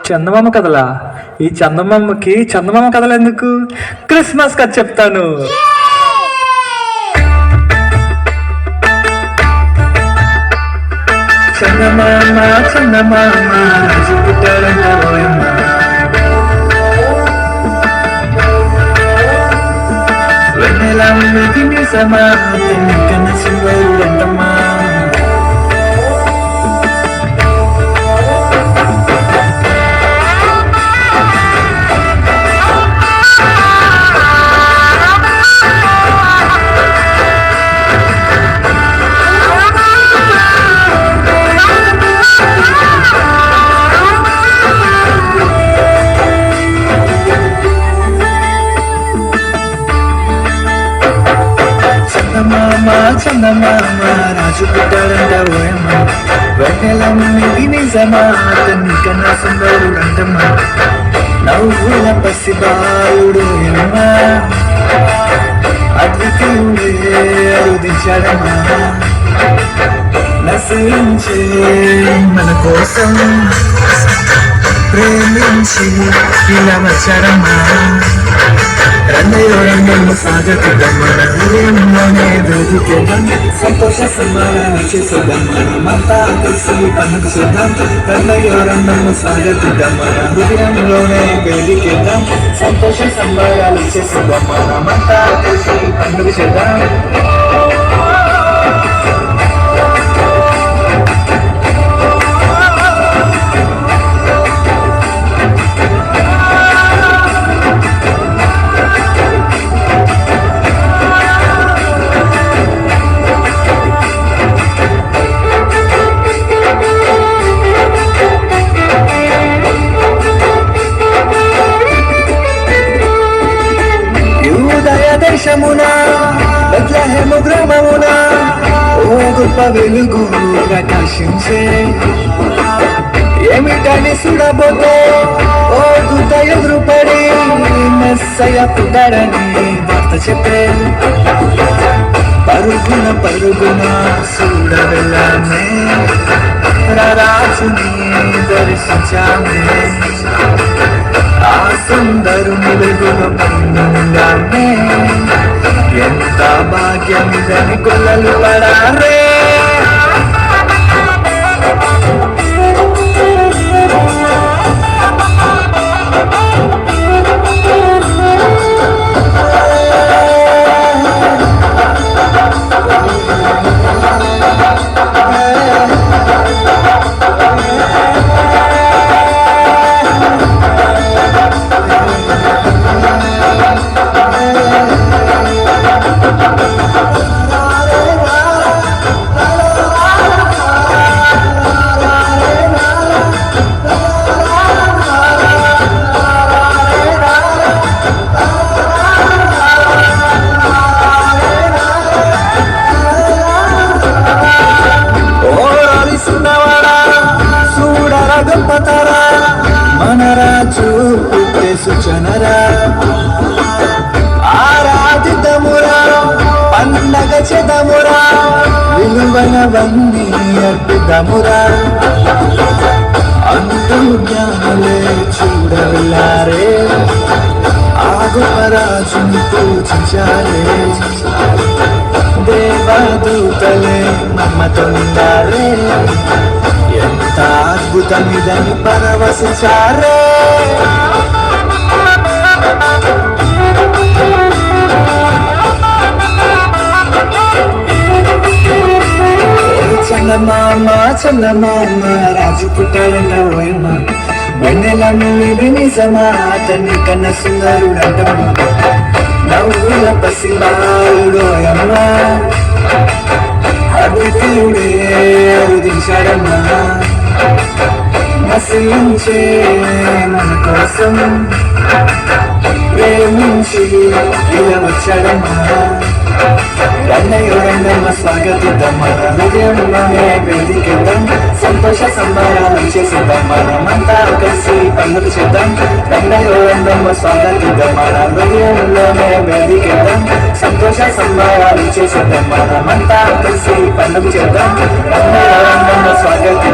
చందమామ కథలా? ఈ చందమామ కథలు ఎందుకు? క్రిస్మస్ కథ చెప్తాను. చందమామ చందమామ రాజు పుట్టాడంట ఓయమ్మ. వెన్నెల మీది నిజమా కన్న సింగరుడంటమ్మా. చందమామ రాజు పుట్టాడంట ఓయమ్మ. వెన్నెల మీది నిజమా అతన్ని కన్నా సుందరుడంటమ్మా. నవ్వుల పసిబాలుడు ఓయమ్మ, అద్వితీయుడే అరుదించాడమ్మా. నశించే మన కోసం ప్రేమించి ఇలా వచ్చాడమ్మా. రంగయ్య సాగతిద్దాం, మన హృదయంలోనే బ్రతికేద్దాం. సంతోష సమ్మానాలు చేసేద్దాం, మనమంతా కలిసి పండుగ చేద్దాం. రంగయ్య సాగతిద్దాం, మన హృదయంలోనే బ్రతికేద్దాం. సంతోష సమ్మానాలు చేసేద్దాం, మనమంతా కలిసి పండుగ చేద్దాం. దేశమునా బెత్లెహేము గ్రామమునా ఓ గొప్ప వెలుగు ప్రకాశించే. ఏమిటని చూడబోతే ఓ దూత ఎదురుపడి మెస్సయ్య పుట్టాడని వార్త చెప్పే. పరుగున పరుగున చూడ వెళ్ళామే, రాజుని దర్శించామే. ఆ సుందరుని వెలుగును పొందామే, ఎంత భాగ్యమిదని కొల్లలు పడారే. మన రాజు పుట్టే సూచనరా, ఆరాధితమురా పండగ చేదమురా, విలువనవన్నీ అర్పితమురా. అంటూ జ్ఞానులే చూడవెళ్ళారే, ఆ గొప్ప రాజుని పూజించారే. దేవదూతలే మమ్మతుండారే, ఎంత అద్భుతమిదని పరవశించారే. చందమామ చందమామ రాజు పుట్టాడంట ఓయమ్మ. వెన్నెల మీది నిజమా అతన్ని కన్న సుందరుడంటమ్మా. నవ్వుల పసిబాలుడు ఓయమ్మ, అద్వితీయుడే అరుదించాడమ్మా. నశించే మన కోసం ప్రేమించి ఇలా వచ్చాడమ్మా. రండమ్మ స్వాగతిద్దాం మన హృదయంలోనే వేదికిద్దాం సంతోష సంబరాలు చేసేద్దాం మనమంతా కలిసి పండుగ చేద్దాం రండమ్మ స్వాగతిద్దాం మన హృదయంలోనే వేదికిద్దాం సంతోష సంబరాలు చేసేద్దాం మనమంతా కలిసి పండుగ చేద్దాం రండమ్మ స్వాగతి